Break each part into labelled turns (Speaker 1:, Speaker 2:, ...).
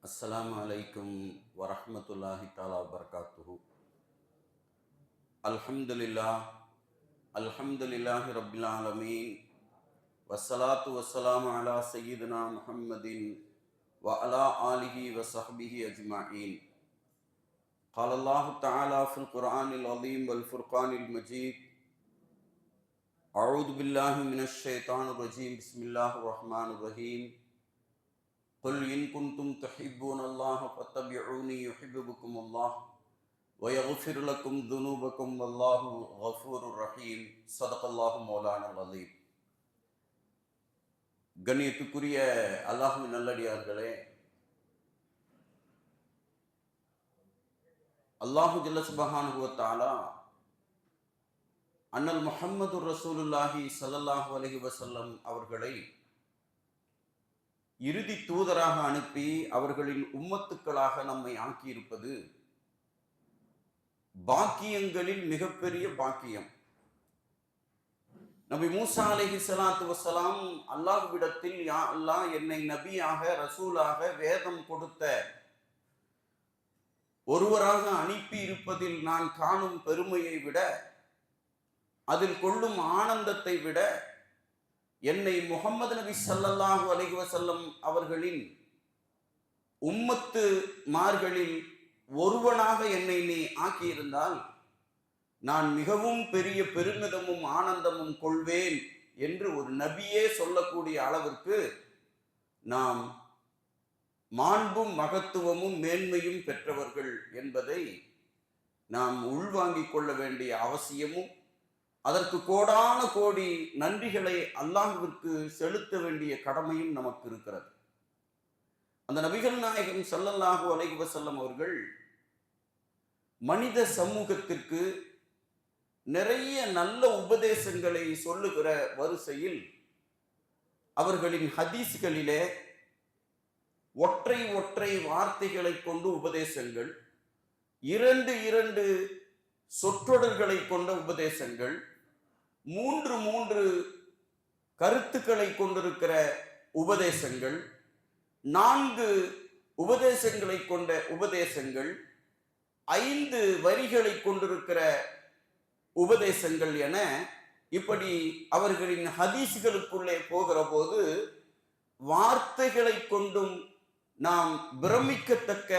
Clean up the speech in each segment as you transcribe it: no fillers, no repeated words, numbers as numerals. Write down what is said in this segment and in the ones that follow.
Speaker 1: அஸ்ஸலாமு அலைக்கும் வரஹ்மத்துல்லாஹி தஆலா வபரகாத்துஹு. அல்ஹம்துலில்லாஹ் அல்ஹம்துலில்லாஹி ரப்பில் ஆலமீன். வஸ்ஸலாத்து வஸ்ஸலாமு அலா சய்யிதினா முஹம்மதின் வ அலா ஆலிஹி வ ஸஹ்பிஹி அஜ்மஈன். قال الله تعالى في القرآن العظيم والفرقان المجيد. أعوذ بالله من الشيطان الرجيم. بسم الله الرحمن الرحيم. قل إن كنتم تحبون الله فاتبعوني يحببكم الله ويغفر لكم ذنوبكم والله غفور رحيم. صدق الله مولانا العظيم. கண்ணியத்துக்குரிய அல்லாஹ்வின் நல்லடியார்களே, அல்லாஹு ஜல்ல சுப்ஹானஹு வ தஆலா அன்னல் முஹம்மது ரசூலுல்லாஹி ஸல்லல்லாஹு அலைஹி வஸல்லம் அவர்களை இறுதி தூதராக அனுப்பி அவர்களின் உம்மத்துக்களாக நம்மை ஆக்கியிருப்பது பாக்கியங்களில் மிகப்பெரிய பாக்கியம். நபி மூசா அலைஹி ஸலாத்து வஸ்ஸலாம் அல்லாஹ்விடத்தில், யா அல்லாஹ், என்னை நபியாக ரசூலாக வேதம் கொடுத்த ஒருவராக அனுப்பி இருப்பதில் நான் காணும் பெருமையை விட, அதில் கொள்ளும் ஆனந்தத்தை விட, என்னை முஹம்மது நபி ஸல்லல்லாஹு அலைஹி வஸல்லம் அவர்களின் உம்மத்து மார்களில் ஒருவனாக என்னை நீ ஆக்கியிருந்தால் நான் மிகவும் பெரிய பெருமிதமும் ஆனந்தமும் கொள்வேன் என்று ஒரு நபியே சொல்லக்கூடிய அளவிற்கு நாம் மாண்பும் மகத்துவமும் மேன்மையும் பெற்றவர்கள் என்பதை நாம் உள்வாங்கிக் கொள்ள வேண்டிய அவசியமும், அதற்கு கோடான கோடி நன்றிகளை அல்லாஹ்விற்கு செலுத்த வேண்டிய கடமையும் நமக்கு இருக்கிறது. அந்த நபிகள் நாயகம் ஸல்லல்லாஹு அலைஹி வஸல்லம் அவர்கள் மனித சமூகத்திற்கு நிறைய நல்ல உபதேசங்களை சொல்லுகிற வரிசையில் அவர்களின் ஹதீஸ்களிலே ஒற்றை ஒற்றை வார்த்தைகளை கொண்டு உபதேசங்கள், இரண்டு இரண்டு சொற்றொடர்களை கொண்ட உபதேசங்கள், மூன்று மூன்று கருத்துக்களை கொண்டிருக்கிற உபதேசங்கள், நான்கு உபதேசங்களை கொண்ட உபதேசங்கள், ஐந்து வரிகளை கொண்டிருக்கிற உபதேசங்கள் என இப்படி அவர்களின் ஹதீஸ்களுக்குள்ளே போகிற போது வார்த்தைகளை கொண்டும் நாம் பிரமிக்கத்தக்க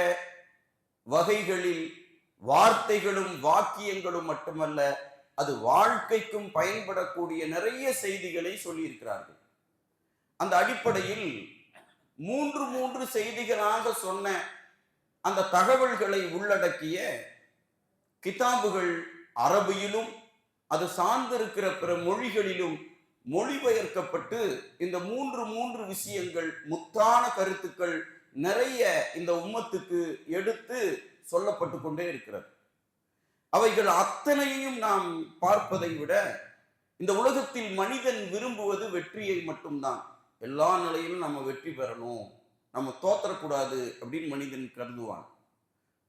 Speaker 1: வகைகளில் வார்த்தைகளும் வாக்கியங்களும் மட்டுமல்ல, அது வாழ்க்கைக்கும் பயன்படக்கூடிய நிறைய செய்திகளை சொல்லியிருக்கிறார்கள். அந்த அடிப்படையில் மூன்று மூன்று செய்திகளாக சொன்ன அந்த தகவல்களை உள்ளடக்கிய கிதாபுகள் அரபியிலும் அது சார்ந்திருக்கிற பிற மொழிகளிலும் மொழிபெயர்க்கப்பட்டு இந்த மூன்று மூன்று விஷயங்கள், முத்தான கருத்துக்கள் நிறைய இந்த உம்மத்துக்கு எடுத்து சொல்லப்பட்டு கொண்டே இருக்கிறது. அவைகள் அத்தனையும் நாம் பார்ப்பதை விட, இந்த உலகத்தில் மனிதன் விரும்புவது வெற்றியை மட்டும்தான். எல்லா நிலையிலும் நம்ம வெற்றி பெறணும், நம்ம தோற்றக்கூடாது அப்படின்னு மனிதன் கருதுவான்.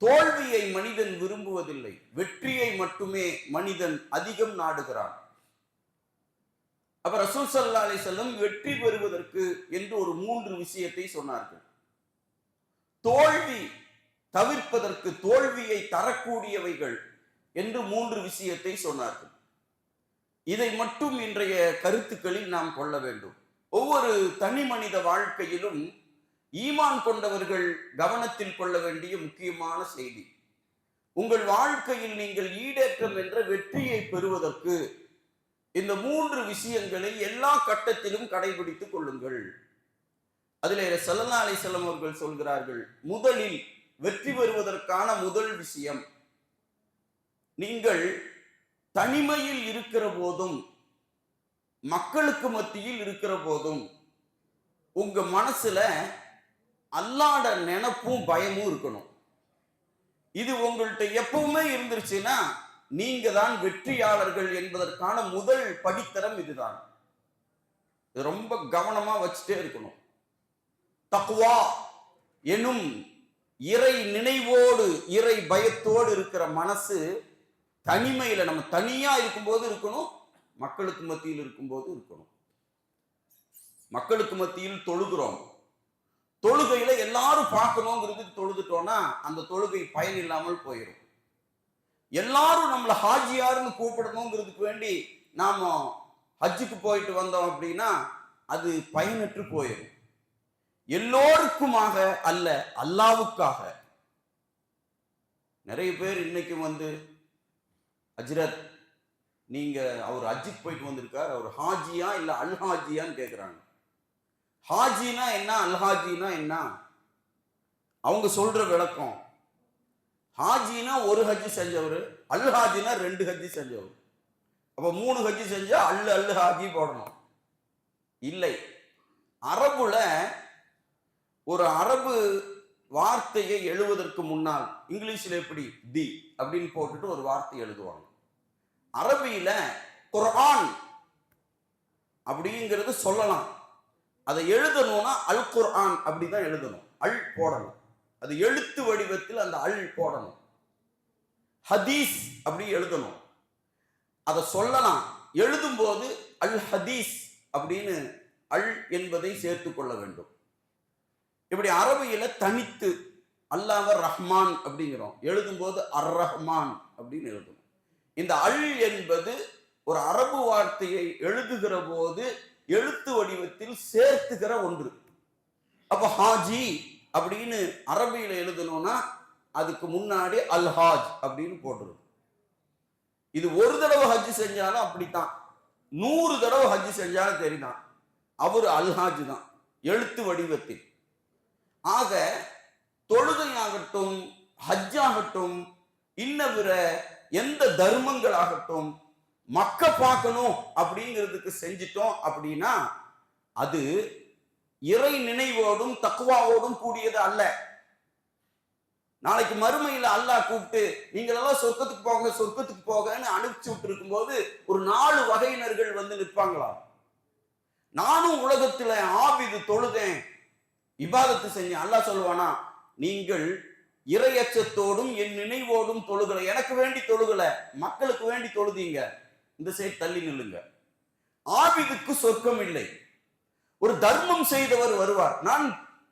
Speaker 1: தோல்வியை மனிதன் விரும்புவதில்லை, வெற்றியை மட்டுமே மனிதன் அதிகம் நாடுகிறான். அப்ப ரசூல் ஸல்லல்லாஹு அலைஹி வஸல்லம் வெற்றி பெறுவதற்கு என்று ஒரு மூன்று விஷயத்தை சொன்னார்கள். தோல்வி தவிர்ப்பதற்கு, தோல்வியை தரக்கூடியவைகள் என்று மூன்று விஷயத்தை சொன்னார்கள். இதை மட்டும் இன்றைய கருத்துக்களில் நாம் கொள்ள வேண்டும். ஒவ்வொரு தனி மனித வாழ்க்கையிலும் ஈமான் கொண்டவர்கள் கவனத்தில் கொள்ள வேண்டிய முக்கியமான செய்தி, உங்கள் வாழ்க்கையில் நீங்கள் ஈடேற்றம் என்ற வெற்றியை பெறுவதற்கு இந்த மூன்று விஷயங்களை எல்லா கட்டத்திலும் கடைபிடித்துக் கொள்ளுங்கள். அதிலே ஸல்லல்லாஹு அலைஹி வஸல்லம் அவர்கள் சொல்கிறார்கள், முதலில் வெற்றி பெறுவதற்கான முதல் விஷயம், நீங்கள் தனிமையில் இருக்கிற போதும் மக்களுக்கு மத்தியில் இருக்கிற போதும் உங்க மனசுல அல்லாஹ்ட நினைப்பும் பயமும் இருக்கணும். இது உங்கள்கிட்ட எப்பவுமே இருந்துருச்சுன்னா நீங்க தான் வெற்றியாளர்கள் என்பதற்கான முதல் படித்தரம் இதுதான். இது ரொம்ப கவனமா வச்சுட்டே இருக்கணும். தக்வா எனும் இறை நினைவோடு, இறை பயத்தோடு இருக்கிற மனசு தனிமையில, நம்ம தனியா இருக்கும்போது இருக்கணும், மக்களுக்கு மத்தியில் இருக்கும்போது இருக்கணும். மக்களுக்கு மத்தியில் தொழுகிறோம், தொழுகையில எல்லாரும் பார்க்கணுங்கிறது தொழுதுட்டோம்னா அந்த தொழுகை பயன் இல்லாமல் போயிடும். எல்லாரும் நம்மளை ஹாஜியாருன்னு கூப்பிடணுங்கிறதுக்கு வேண்டி நாம ஹஜ்ஜுக்கு போயிட்டு வந்தோம் அப்படின்னா அது பயனற்று போயிடும். எல்லோருக்குமாக அல்ல, அல்லாவுக்காக. நிறைய பேர் இன்னைக்கு ஹஜ்ரத் நீங்க அவர் ஹஜ்ஜுக்கு போயிட்டு வந்திருக்கார், அவர் ஹாஜியா இல்ல அல்ஹாஜியான்னு கேட்கிறாங்க. ஹாஜினா என்ன, அல்ஹாஜினா என்ன? அவங்க சொல்ற விளக்கம், ஹாஜினா ஒரு ஹஜ்ஜி செஞ்சவர், அல்ஹாஜினா 2 ஹஜ்ஜி செஞ்சவர். அப்ப 3 ஹஜ்ஜி செஞ்சா அல்லு ஹாஜி போடணும். இல்லை, அரபுல ஒரு அரபு வார்த்தையை எழுவதற்கு முன்னால் இங்கிலீஷ்ல எப்படி தி அப்படின்னு போட்டுட்டு ஒரு வார்த்தை எழுதுவாங்க. அரபியில குர்ஆன் அப்படிங்கிறது சொல்லலாம், அதை எழுதணும்னா அல் குர்ஆன் அப்படிதான் எழுதணும், அல் போடணும், அது எழுத்து வடிவத்தில் அந்த அல் போடணும். ஹதீஸ் அப்படி எழுதணும், அதை சொல்லலாம், எழுதும் போது அல் ஹதீஸ் அப்படின்னு அல் என்பதை சேர்த்து கொள்ள வேண்டும். இப்படி அரபியில தனித்து அல்லாஹ் ரஹ்மான் அப்படிங்கிறோம், எழுதும் போது அர் ரஹ்மான் அப்படின்னு எழுதணும். இந்த அல் என்பது ஒரு அரபு வார்த்தையை எழுதுகிற போது எழுத்து வடிவத்தில் சேர்த்துகிற ஒன்று. அப்ப ஹாஜி அப்படின்னு அரபியில எழுதணும்னா அதுக்கு முன்னாடி அல்ஹாஜ் அப்படின்னு போட்டுருது. இது ஒரு தடவை ஹஜ் செஞ்சாலும் அப்படித்தான், 100 தடவை ஹஜ் செஞ்சாலும் தெரிதான், அவரு அல்ஹாஜ் தான் எழுத்து வடிவத்தில். ஆக தொழுகையாகட்டும், ஹஜ் ஆகட்டும், இன்னவிர எந்த தர்மங்கள் ஆகட்டும், மக்க பார்க்கணும் அப்படிங்கிறதுக்கு செஞ்சிட்டோம் அப்படின்னா அது இறை நினைவோடும் தக்குவாவோடும் கூடியது அல்ல. நாளைக்கு மறுமையில அல்லாஹ் கூப்பிட்டு நீங்களெல்லாம் சொர்க்கத்துக்கு போங்க சொர்க்கத்துக்கு போகன்னு அனுப்பிச்சு விட்டு இருக்கும் போது ஒரு 4 வகையினர்கள் நிற்பாங்களா? நானும் உலகத்துல ஆபிது தொழுதேன், இபாதத்து செஞ்சேன். அல்லாஹ் சொல்லுவானா, நீங்கள் இறையச்சத்தோடும் என் நினைவோடும் தொழுகலை, எனக்கு வேண்டி தொழுகல, மக்களுக்கு வேண்டி தொழுதீங்க, இந்த சைடு தள்ளி நில்லுங்க. ஆபிதுக்கு சொர்க்கம் இல்லை. ஒரு தர்மம் செய்தவர் வருவார், நான்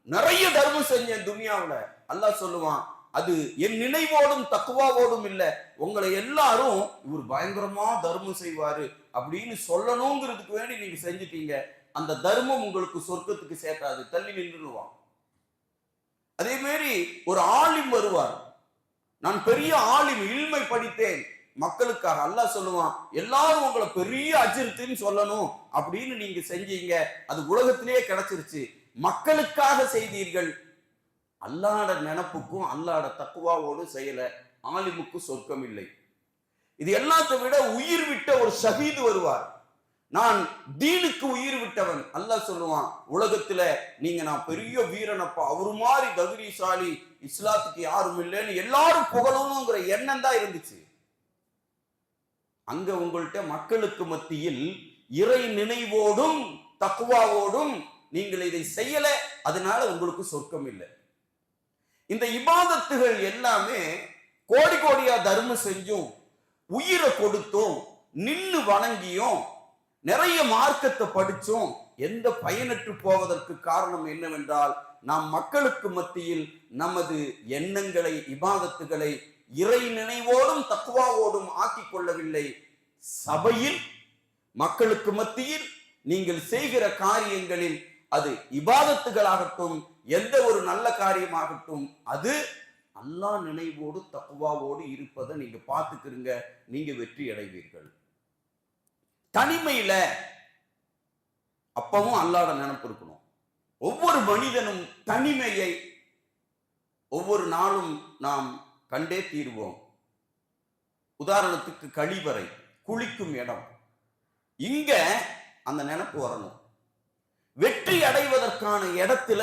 Speaker 1: நிறைய தர்மம் செஞ்சேன் துனியாவுல, அல்லாஹ் சொல்லுவான் அது என் நினைவோடும் தக்குவாவோடும் இல்லை, உங்களை எல்லாரும் இவர் பயங்கரமா தர்மம் செய்வாரு அப்படின்னு சொல்லணுங்கிறதுக்கு வேண்டி நீங்க செஞ்சுட்டீங்க, அந்த தர்மம் உங்களுக்கு சொர்க்கத்துக்கு சேர்க்காது, தள்ளி நின்றுவான். அதே மாதிரி ஒரு ஆலிம் வருவார், நான் பெரிய ஆலிம், இல்மை படித்தேன் மக்களுக்காக, அல்லாஹ் சொல்லுவான் எல்லாரும் உங்களை பெரிய அஜிர்த்துன்னு சொல்லணும் அப்படின்னு நீங்க செஞ்சீங்க, அது உலகத்திலேயே கிடைச்சிருச்சு, மக்களுக்காக செய்தீர்கள், அல்லாஹ்வோட நினைப்புக்கும் அல்லாஹ்வோட தக்குவாவோடு செய்யல, ஆலிமுக்கு சொர்க்கம் இல்லை. இது எல்லாத்தை விட உயிர் விட்ட ஒரு ஷஹீது வருவார், நான் தீனுக்கு உயிர் விட்டவன், அல்லாஹ் சொல்லுவான் உலகத்துல நீங்க நான் பெரிய வீரனப்பா, அவரு மாதிரி தகுதிசாலி இஸ்லாத்துக்கு யாரும் இல்லைன்னு எல்லாரும் புகழணுங்கிற எண்ணம் தான் இருந்துச்சு. அங்க உங்கள்கிட்ட மக்களுக்கு மத்தியில் இறை நினைவோடும் தக்குவாவோடும் நீங்கள் இதை செய்யல, அதனால உங்களுக்கு சொர்க்கம் இல்லை. இந்த இபாதத்துகள் எல்லாமே கோடி கோடியா தர்மம் செஞ்சும் உயிரை கொடுத்தும் நின்னு வணங்கியும் நிறைய மார்க்கத்தை படிச்சும் எந்த பயனற்று போவதற்கு காரணம் என்னவென்றால், நாம் மக்களுக்கு மத்தியில் நமது எண்ணங்களை, இபாதத்துகளை இறை நினைவோடும் தக்குவாவோடும் ஆக்கிக் கொள்ளவில்லை. சபையில் மக்களுக்கு மத்தியில் நீங்கள் செய்கிற காரியங்களில் அது இபாதத்துகளாகட்டும், எந்த ஒரு நல்ல காரியமாகட்டும், அது அல்லாஹ் நினைவோடு தக்குவாவோடு இருப்பதை நீங்க பார்த்துக்கிறீங்க, நீங்க வெற்றி அடைவீர்கள். தனிமையில அப்பவும் அல்லாஹ்வோட நினைப்பு இருக்கணும். ஒவ்வொரு மனிதனும் தனிமையை ஒவ்வொரு நாளும் நாம் கண்டே தீர்வோம். உதாரணத்துக்கு கழிவறை, குளிக்கும் இடம், இங்க அந்த நினைப்பு வரணும். வெற்றி அடைவதற்கான இடத்துல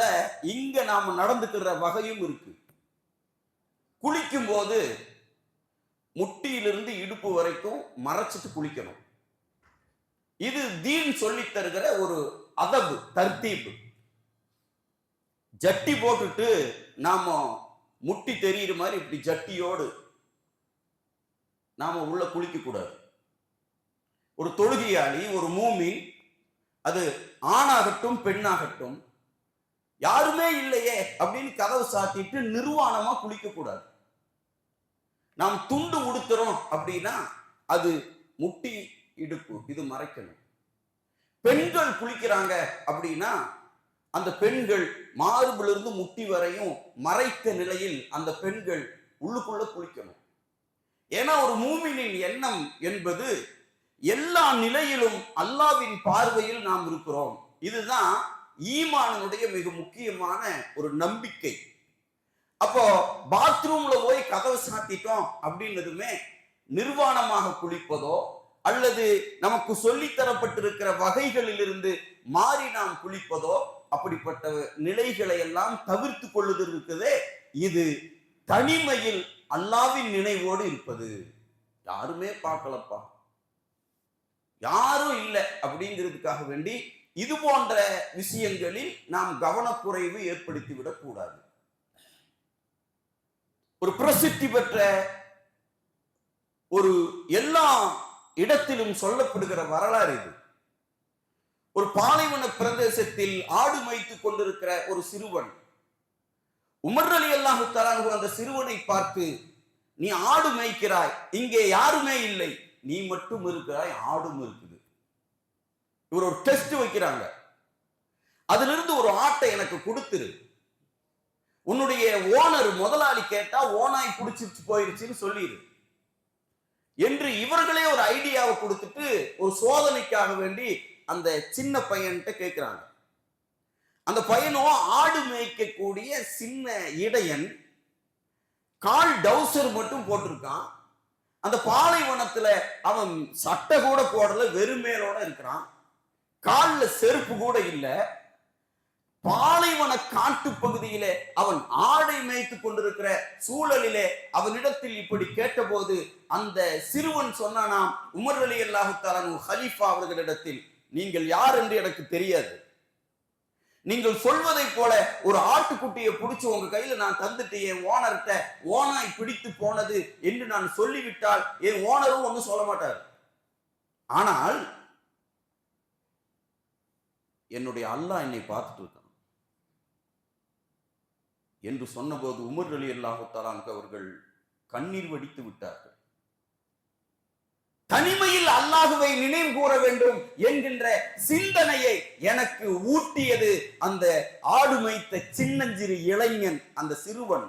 Speaker 1: இங்க நாம நடந்துக்கிற வகையும் இருக்கு. குளிக்கும் போது முட்டியிலிருந்து இடுப்பு வரைக்கும் மறைச்சிட்டு குளிக்கணும். இது தீன் சொல்லி தருகிற ஒரு அதபு, தர்தீப். ஜட்டி போட்டுட்டு நாம முட்டி தெரியுற மாதிரி இப்படி ஜட்டியோடு நாம உள்ள குளிக்க கூடாது. ஒரு தொழுகையாளி, ஒரு மூமின், அது ஆணாகட்டும் பெண்ணாகட்டும், யாருமே இல்லையே அப்படின்னு கதவு சாத்திட்டு நிர்வாணமா குளிக்க கூடாது. நாம் துண்டு உடுத்துறோம் அப்படின்னா அது முட்டி இடுப்பு இது மறைக்கணும். பெண்கள் குளிக்கிறாங்க அப்படின்னா அந்த பெண்கள் மார்பிலிருந்து முட்டி வரையும் மறைத்த நிலையில் அந்த பெண்கள் உள்ளுக்குள்ள குளிக்கணும். ஏன்னா ஒரு மூமினின் எண்ணம் என்பது எல்லா நிலையிலும் அல்லாஹ்வின் பார்வையில் நாம் இருக்கிறோம். இதுதான் ஈமானுடைய மிக முக்கியமான ஒரு நம்பிக்கை. அப்போ பாத்ரூம்ல போய் கதவை சாத்திட்டோம் அப்படின்னதுமே நிர்வாணமாக குளிப்பதோ அல்லது நமக்கு சொல்லித்தரப்பட்டிருக்கிற வகைகளிலிருந்து மாறி நாம் குளிப்பதோ அப்படிப்பட்ட நிலைகளை எல்லாம் தவிர்த்து கொள்ளுதல் இருக்குதே, இது தனிமையில் அல்லாஹ்வின் நினைவோடு இருப்பது. யாருமே பார்க்கலப்பா, யாரும் இல்லை அப்படிங்கிறதுக்காக வேண்டி இது போன்ற விஷயங்களில் நாம் கவனக்குறைவு ஏற்படுத்தி விடக் கூடாது. ஒரு பிரசித்தி பெற்ற ஒரு எல்லா இடத்திலும் சொல்லப்படுகிற வரலாறு இது. ஒரு பாலைவன பிரதேசத்தில் ஆடு மேய்த்துக் கொண்டிருக்கிற ஒரு சிறுவன், உமர் ரலியல்லாஹு தஆலா அன்ஹு அந்த சிறுவனை பார்த்து, நீ ஆடு மேய்க்கிறாய், இங்கே யாருமே இல்லை, நீ மட்டும் இருக்கிறாய், ஆடும் இருக்குது. இவர் ஒரு டெஸ்ட் வைக்கிறாங்க. அதிலிருந்து ஒரு ஆட்டை எனக்கு கொடுத்துரு, உன்னுடைய ஓனர் முதலாளி கேட்டா ஓனாய் பிடிச்சிட்டு போயிருச்சுன்னு சொல்லிடு என்று இவர்களே ஒரு ஐடியாவை கொடுத்துட்டு ஒரு சோதனைக்காக வேண்டி அந்த சின்ன பையன்கிட்ட கேட்கிறாங்க. அந்த பையனும் ஆடு மேய்க்கக்கூடிய சின்ன இடையன், கால் டவுசர் மட்டும் போட்டிருக்கான். அந்த பாலைவனத்துல அவன் சட்டை கூட போடல, வெறுமேலோட இருக்கிறான், கால்ல செருப்பு கூட இல்லை. பாலைவன காட்டு பகுதியிலே அவன் ஆடை மேய்த்துக் கொண்டிருக்கிற சூழலிலே அவனிடத்தில் இப்படி கேட்டபோது அந்த சிறுவன் சொன்னானாம், உமர் ரலியல்லாஹு தஆலா ஹலீஃபா அவர்களிடத்தில், நீங்கள் யார் என்று எனக்கு தெரியாது, நீங்கள் சொல்வதை போல ஒரு ஆட்டுக்குட்டியை பிடிச்சு உங்க கையில நான் தந்துட்டு என் ஓனர்கிட்ட ஓனாய் பிடித்து போனது என்று நான் சொல்லிவிட்டால் என் ஓனரும் ஒன்னும் சொல்ல மாட்டார். ஆனால் என்னுடைய அல்லாஹ் என்னை பார்த்துட்டு இருக்கான் என்று சொன்னபோது உமர் ரலியல்லாஹு தஆலா அவர்கள் கண்ணீர் வடித்து விட்டார்கள். தனிமையில் அல்லாஹுவை நினைவு கூற வேண்டும் என்கின்ற சிந்தனையை எனக்கு ஊட்டியது அந்த ஆடு மேய்த்த சின்னஞ்சிறு இளைஞன், அந்த சிறுவன்.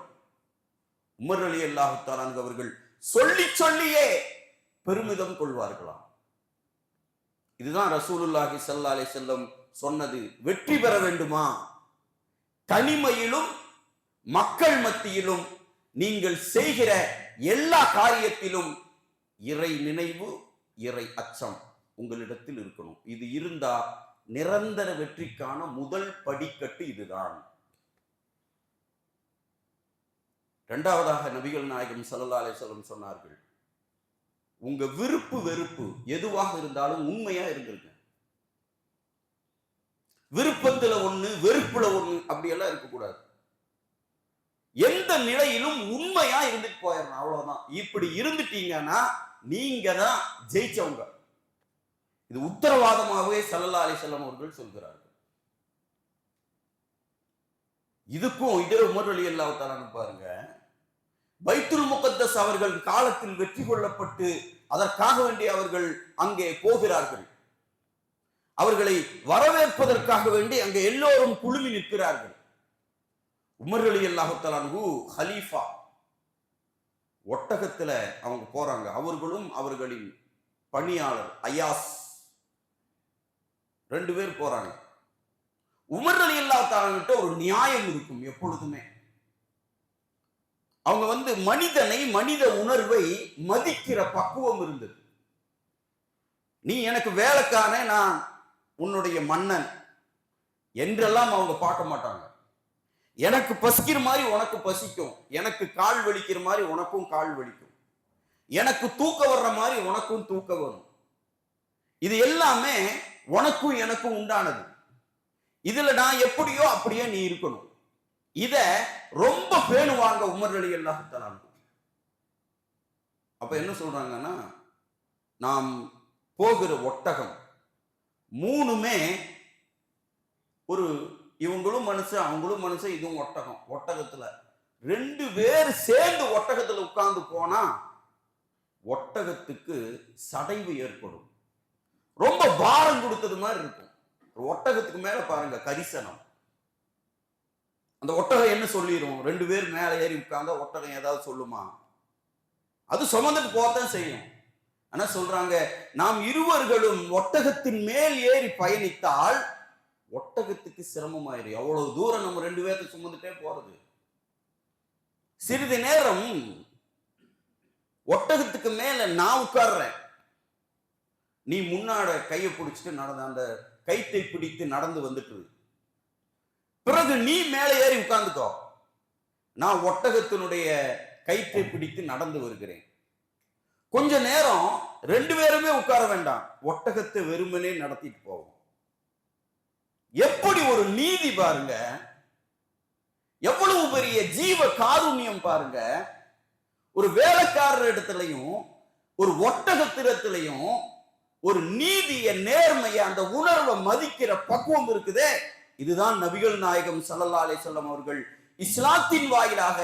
Speaker 1: உமர் ரலியல்லாஹு தஆலா அவர்கள் சொல்லி சொல்லியே பெருமிதம் கொள்வார்களாம். இதுதான் ரசூலுல்லாஹி ஸல்லல்லாஹு அலைஹி வஸல்லம் சொன்னது. வெற்றி பெற வேண்டுமா, தனிமையிலும் மக்கள் மத்தியிலும் நீங்கள் செய்கிற எல்லா காரியத்திலும் இறை நினைவு, இறை அச்சம் உங்களிடத்தில் இருக்கணும். இது இருந்தா நிரந்தர வெற்றிக்கான முதல் படிக்கட்டு இதுதான். இரண்டாவதாக நபிகள் நாயகம் ஸல்லல்லாஹு அலைஹி வஸல்லம் சொன்னார்கள், உங்க விருப்பு வெறுப்பு எதுவாக இருந்தாலும் உண்மையா இருந்திருக்க. விருப்பத்துல ஒண்ணு வெறுப்புல ஒண்ணு அப்படியெல்லாம் இருக்கக்கூடாது. எந்த நிலையிலும் உண்மையா இருந்துட்டு போயிடணும், அவ்வளவுதான். இப்படி இருந்துட்டீங்கன்னா நீங்க தான் ஜெயிச்சவங்க. இது உத்தரவாதமாகவே ஸல்லல்லாஹு அலைஹி வஸல்லம் அவர்கள் சொல்கிறார்கள். இதுக்கும் இதே உமர் ரலியல்லாஹு தஆலா பாருங்க, பைத்துல் முகத்தஸ் அவர்கள் காலத்தில் வெற்றி கொள்ளப்பட்டு அதற்காக வேண்டி அவர்கள் அங்கே போகிறார்கள். அவர்களை வரவேற்பதற்காக வேண்டி அங்கே எல்லோரும் குழுமி நிற்கிறார்கள். உமர் ரலியல்லாஹு தஆலா ஹலீஃபா ஒட்டகத்துல அவங்க போறாங்க. அவர்களும் அவர்களின் பணியாளர் அயாஸ் 2 பேர் போறாங்க. உமர் ரலியல்லாஹு தஆலா கிட்ட ஒரு நியாயம் இருக்கும் எப்பொழுதுமே. அவங்க மனிதனை, மனித உணர்வை மதிக்கிற பக்குவம் இருந்தது. நீ எனக்கு வேலைக்கான, நான் உன்னுடைய மன்னன் என்றெல்லாம் அவங்க பார்க்க மாட்டாங்க. எனக்கு பசிக்கிற மாதிரி உனக்கு பசிக்கும், எனக்கு கால் வலிக்கிற மாதிரி உனக்கும் கால் வலிக்கும், எனக்கு தூக்கம் வர்ற மாதிரி உனக்கும் தூக்கம் வரும். இது எல்லாமே உனக்கும் எனக்கும் உண்டானது. இதுல நான் எப்படியோ அப்படியே நீ இருக்கணும். இத ரொம்ப பேணுவாங்க உமர் ரலியல்லாஹு தஆலா. அப்ப என்ன சொல்றாங்கன்னா, நாம் போகிற ஒட்டகம் 3மே ஒரு இவங்களும் மனுஷன் அவங்களும் மனுஷன், இதுவும் ஒட்டகம். ஒட்டகத்துல 2 பேர் சேர்ந்து ஒட்டகத்துல உட்கார்ந்து போனா ஒட்டகத்துக்கு சடைவு ஏற்படும். ரொம்ப பாரம் கொடுத்தது மாதிரி இருக்கும். ஒட்டகத்துக்கு மேல பாருங்க கரிசனம். அந்த ஒட்டகம் என்ன சொல்லிடும்? 2 பேர் மேல ஏறி உட்கார்ந்தா ஒட்டகம் ஏதாவது சொல்லுமா? அது சுமந்துட்டு போத்தான் செய்யும். ஆனா சொல்றாங்க, நாம் இருவர்களும் ஒட்டகத்தின் மேல் ஏறி பயணித்தால் ஒட்டகத்துக்கு சிரமமாயிரு. எவ்வளவு தூரம் நம்ம 2 பேர்த்த சுமந்துட்டே போறது. சிறிது நேரம் ஒட்டகத்துக்கு மேல நான் உட்கார்றேன், நீ முன்னாட கையை பிடிச்சிட்டு நடந்த அந்த கைத்தை பிடித்து நடந்து வந்துட்டு, பிறகு நீ மேல ஏறி உட்கார்ந்துக்கோ, நான் ஒட்டகத்தினுடைய கயிற்றை பிடித்து நடந்து வருகிறேன். கொஞ்ச நேரம் 2 பேருமே உட்கார வேண்டாம், ஒட்டகத்தை வெறுமனே நடத்திட்டு போவோம். எப்படி ஒரு நீதி பாருங்க, எவ்வளவு பெரிய ஜீவ காருண்யம் பாருங்க. ஒரு வேலைக்காரர் இடத்துலையும் ஒரு ஒட்டகத்திடத்திலையும் ஒரு நீதிய நேர்மைய அந்த உணர்வை மதிக்கிற பக்குவம் இருக்குதே. இதுதான் நபிகள் நாயகம் ஸல்லல்லாஹு அலைஹி வஸல்லம் அவர்கள் இஸ்லாத்தின் வாயிலாக,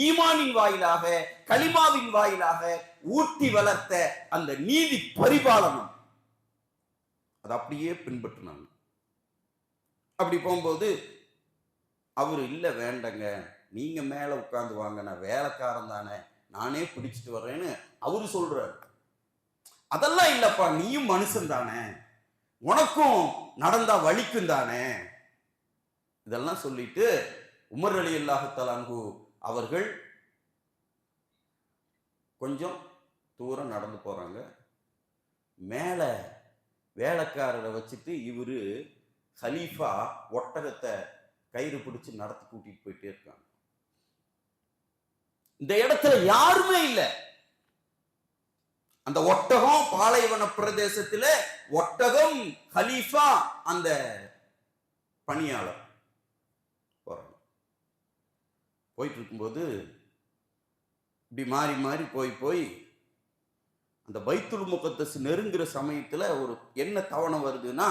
Speaker 1: ஈமானின் வாயிலாக, கலிமாவின் வாயிலாக ஊட்டி வளர்த்த அந்த நீதி பரிபாலனம். அதை அப்படியே பின்பற்றினாங்க. அப்படி போகும்போது அவரு இல்ல வேண்டங்க, நீங்க மேல உட்கார்ந்து வாங்க, நான் வேலைக்காரன் தானே, நானே பிடிச்சிட்டு வர்றேன்னு அவரு சொல்றாரு. அதெல்லாம் இல்லப்பா, நீயும் மனுஷன் தானே, உனக்கும் நடந்தா வலிக்கும் தானே, இதெல்லாம் சொல்லிட்டு உமர் ரலியல்லாஹு தஆலா அன்ஹு அவர்கள் கொஞ்சம் தூரம் நடந்து போறாங்க. மேல வேலைக்காரரை வச்சுட்டு இவரு ஹலீஃபா ஒட்டகத்தை கயிறு பிடிச்சு நடத்தி கூட்டிட்டு போயிட்டே இருக்காங்க. இந்த இடத்துல யாருமே இல்லை. அந்த ஒட்டகம் பாலைவன பிரதேசத்துல, ஒட்டகம் ஹலீஃபா அந்த பணியாளர் போறாங்க. போயிட்டு இருக்கும்போது இப்படி மாறி மாறி போய் அந்த பைத்துல் முகத்தஸ் நெருங்குற சமயத்துல ஒரு என்ன தவணை வருதுன்னா,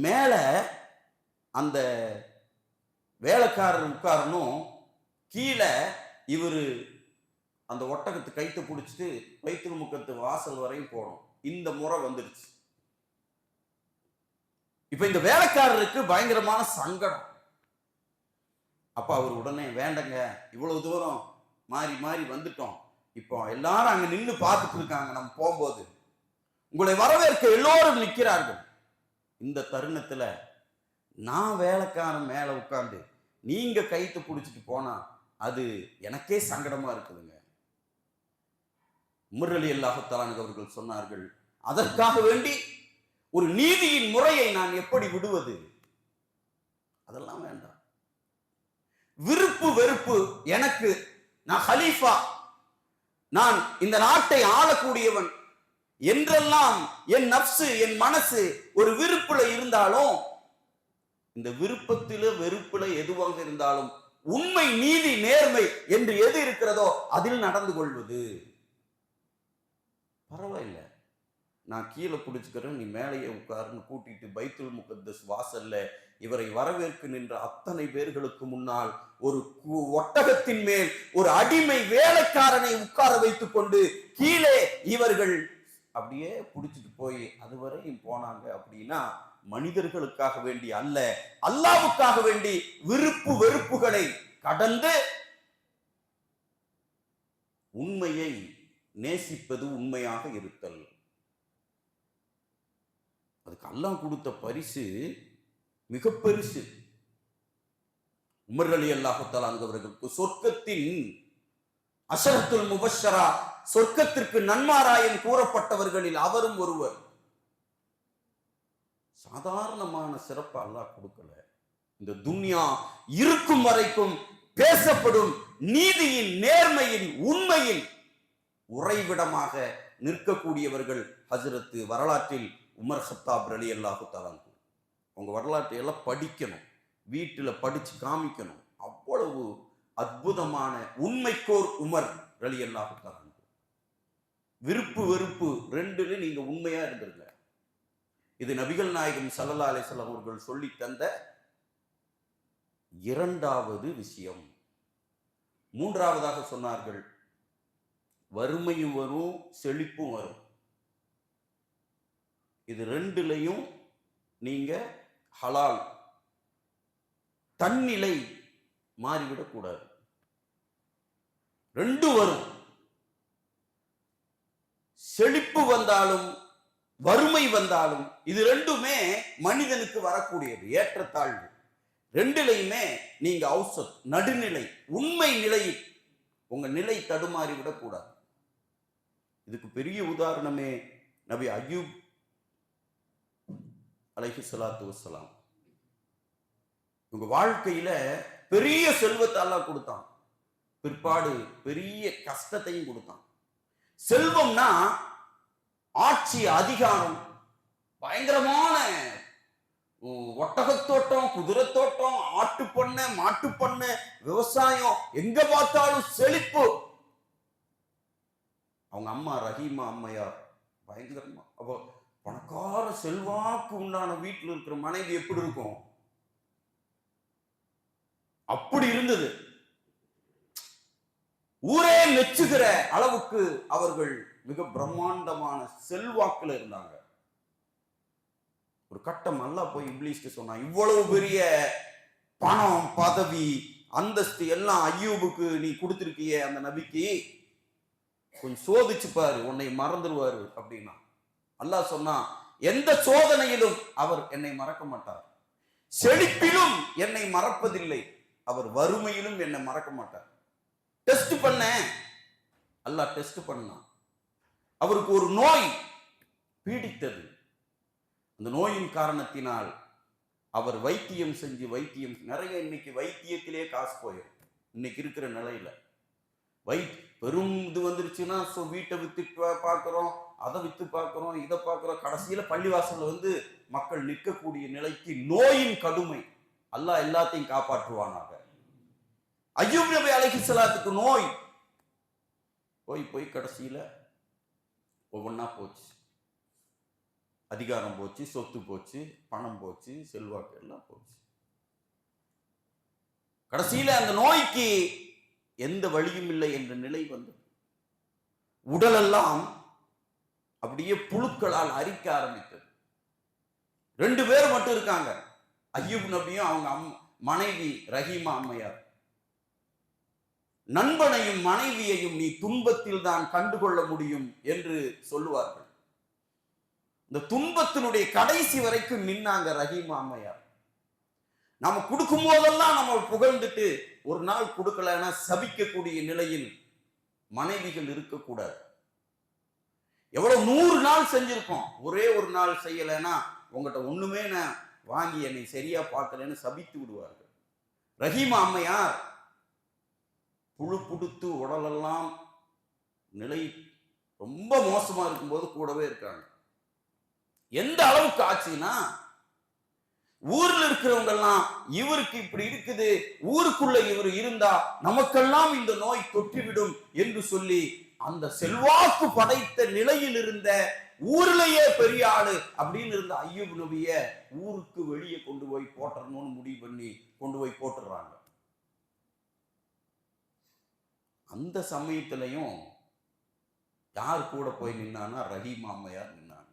Speaker 1: மேல அந்த வேலைக்காரர் உட்காரணும், கீழே இவரு அந்த ஒட்டகத்தை கைத்து பிடிச்சிட்டு பைத்துல் முகத்து வாசல் வரையும் போகணும். இந்த முறை வந்துருச்சு. இப்ப இந்த வேலைக்காரருக்கு பயங்கரமான சங்கடம். அப்ப அவர் உடனே, வேண்டங்க, இவ்வளவு தூரம் மாறி மாறி வந்துட்டோம், இப்போ எல்லாரும் அங்க நின்று பார்த்துட்டு இருக்காங்க, நம்ம போகும்போது உங்களை வரவேற்க எல்லோரும் நிற்கிறார்கள். இந்த தருணத்துல நான் வேலைக்காரன் மேல உட்கார்ந்து நீங்க கைத்து பிடிச்சிட்டு போனா அது எனக்கே சங்கடமா இருக்குதுங்க. உமர் ரலியல்லாஹு தஆலா அவர்கள் சொன்னார்கள், அதற்காக வேண்டி ஒரு நீதியின் முறையை நான் எப்படி விடுவது? அதெல்லாம் வேண்டாம். விருப்பு வெறுப்பு எனக்கு, நான் ஹலீஃபா, நான் இந்த நாட்டை ஆளக்கூடியவன் என்றெல்லாம் என் நப்சு, என் மனசு ஒரு விருப்புல இருந்தாலும், இந்த விருப்பத்தில வெறுப்புல எதுவாக இருந்தாலும் உண்மை, நீதி, நேர்மை என்று எது இருக்கிறதோ அதில் நடந்து கொள்வது. பரவாயில்லை, நான் கீழே பிடிச்சுக்கிறேன், நீ மேலேயே உட்காருன்னு கூட்டிட்டு பைத்துல் முகத்தஸ் வாசல்ல இவரை வரவேற்க நின்ற அத்தனை பேர்களுக்கு முன்னால் ஒரு ஒட்டகத்தின் மேல் ஒரு அடிமை வேலைக்காரனை உட்கார வைத்துக் கொண்டு கீழே இவர்கள் அப்படியே பிடிச்சிட்டு போய் அதுவரையும் போனாங்க. அப்படின்னா மனிதர்களுக்காக வேண்டி அல்ல, அல்லாஹ்வுக்காக வேண்டி விருப்பு வெறுப்புகளை கடந்து உண்மையை நேசிப்பது, உண்மையாக இருத்தல். அதுக்கு அல்லாஹ் கொடுத்த பரிசு மிக பெருசு. உமர் ரலியல்லாஹு தஆலா அவர்களுக்கு சொர்க்கத்தின் அஷரத்துல் முபஷ்ஷரா, சொர்க்கத்திற்கு நன்மாராயம் கூறப்பட்டவர்களில் அவரும் ஒருவர். சாதாரணமான சிறப்பு அல்லாஹ் கொடுக்கல. இந்த துன்யா இருக்கும் வரைக்கும் பேசப்படும் நீதியின், நேர்மையின், உண்மையின் உறைவிடமாக நிற்கக்கூடியவர்கள் ஹஜ்ரத் வரலாற்றில் உமர் கத்தாப் ரலியல்லாஹு தஆலா. உங்க வரலாற்றை எல்லாம் படிக்கணும், வீட்டில் படிச்சு காமிக்கணும். அவ்வளவு அற்புதமான உண்மைக்கோர் உமர் ரலியல்லாஹு தஆலா. விருப்பு வெறுப்பு ரெண்டுல நீங்க உண்மையா இருந்திருங்க. இது நபிகள் நாயகம் ஸல்லல்லாஹு அலைஹி வஸல்லம் அவர்கள் சொல்லி தந்த இரண்டாவது விஷயம். மூன்றாவதாக சொன்னார்கள், வறுமையும் வரும், செழிப்பும் வரும். இது ரெண்டுலையும் நீங்க ஹலால், தன்னிலை மாறிவிடக்கூடாது. ரெண்டும் வரும். செழிப்பு வந்தாலும் வறுமை வந்தாலும் இது ரெண்டுமே மனிதனுக்கு வரக்கூடியது, ஏற்றத்தாழ்வு. ரெண்டுலையுமே நீங்க அவுசத், நடுநிலை, உண்மை நிலையில் உங்க நிலை தடுமாறி விடக்கூடாது. இதுக்கு பெரிய உதாரணமே நபி அய்யூப் அலைஹிஸ்ஸலாத்து வஸ்ஸலாம். உங்க வாழ்க்கையில பெரிய செல்வத்தை அல்லாஹ் கொடுத்தான், பிற்பாடு பெரிய கஷ்டத்தையும் கொடுத்தான். செல்வம்னா ஆட்சி, அதிகாரம், பயங்கரமான ஒட்டகத்தோட்டம், குதிரைத்தோட்டம், ஆட்டு பண்ணை, மாட்டு பண்ணை, விவசாயம், எங்க பார்த்தாலும் செழிப்பு. அவங்க அம்மா ரஹீமா அம்மையார் பயங்கரமா, அப்போ பணக்கார செல்வாக்கு உண்டான வீட்டில் இருக்கிற மனைவி எப்படி இருக்கும்? அப்படி இருந்தது. ஊரே மெச்சுகிற அளவுக்கு அவர்கள் மிக பிரம்மாண்டமான செல்வாக்குல இருந்தாங்க. ஒரு கட்டம் அல்லாஹ் போய் இப்லீஸ்க்கு சொன்னான், இவ்வளவு பெரிய பணம், பதவி, அந்தஸ்து எல்லாம் அய்யூபுக்கு நீ கொடுத்திருக்கிய அந்த நபிக்கு, கொஞ்சம் சோதிச்சு பாரு, உன்னை மறந்துடுவாரு அப்படின்னா. அல்லாஹ் சொன்னா, எந்த சோதனையிலும் அவர் என்னை மறக்க மாட்டார், செழிப்பிலும் என்னை மறப்பதில்லை, அவர் வறுமையிலும் என்னை மறக்க மாட்டார். டெஸ்ட் பண்ண அல்லாஹ் டெஸ்ட் பண்ணான். அவருக்கு ஒரு நோய் பீடித்தது. அந்த நோயின் காரணத்தினால் அவர் வைத்தியம் செஞ்சு நிறைய, இன்னைக்கு வைத்தியத்திலே காசு போயிடும். இன்னைக்கு இருக்கிற நிலையில பெரும் இது வந்துருச்சுன்னா வீட்டை வித்து பார்க்கிறோம், அதை வித்து பார்க்கிறோம், இதை பார்க்கிறோம். கடைசியில பள்ளிவாசல்ல மக்கள் நிற்கக்கூடிய நிலைக்கு நோயின் கடுமை. அல்லாஹ் எல்லாத்தையும் காப்பாற்றுவானாக. அய்யூப் நபி அலைஹிஸ்ஸலாத்துக்கு நோய் போய் கடைசியில ஒவ்வொன்னா போச்சு. அதிகாரம் போச்சு, சொத்து போச்சு, பணம் போச்சு, செல்வாக்கு எல்லாம் போச்சு. கடைசியில அந்த நோய்க்கு எந்த வழியும் இல்லை என்ற நிலை வந்தது. உடலெல்லாம் அப்படியே புழுக்களால் அரிக்க ஆரம்பித்தது. 2 பேர் மட்டும் இருக்காங்க, அய்யூப் நபியும் அவங்க மனைவி ரஹீமா அம்மையார். நண்பனையும் மனைவியையும் நீ துன்பத்தில் தான் கண்டுகொள்ள முடியும் என்று சொல்லுவார்கள். இந்த துன்பத்தினுடைய கடைசி வரைக்கும் நின்னாங்க ரஹீமா அம்மையார். நாம கொடுக்கும் போதெல்லாம் நம்ம புகழ்ந்துட்டு ஒரு நாள் கொடுக்கலன்னா சபிக்கக்கூடிய நிலையில் மனைவிகள் இருக்கக்கூடாது. எவ்வளவு 100 நாள் செஞ்சிருக்கோம், ஒரே ஒரு நாள் செய்யலைன்னா உங்ககிட்ட ஒண்ணுமே நான் வாங்கி என்னை சரியா பார்க்கலன்னு சபித்து விடுவார்கள். ரஹீமா அம்மையார் புழு புடுத்து உடலெல்லாம் நிலை ரொம்ப மோசமா இருக்கும்போது கூடவே இருக்காங்க. எந்த அளவுக்கு ஆச்சுன்னா, ஊர்ல இருக்கிறவங்க எல்லாம் இவருக்கு இப்படி இருக்குது, ஊருக்குள்ள இவர் இருந்தா நமக்கெல்லாம் இந்த நோய் தொற்றிவிடும் என்று சொல்லி அந்த செல்வாக்கு படைத்த நிலையில் இருந்த, ஊர்லயே பெரிய ஆளு அப்படின்னு இருந்த அய்யூப் நபிய ஊருக்கு வெளியே கொண்டு போய் போட்டுறணும்னு முடிவு பண்ணி கொண்டு போய் போட்டுறாங்க. அந்த சமயத்திலையும் யார் கூட போய் நின்னான்னா ரஹீமா அம்மையார் நின்னாங்க.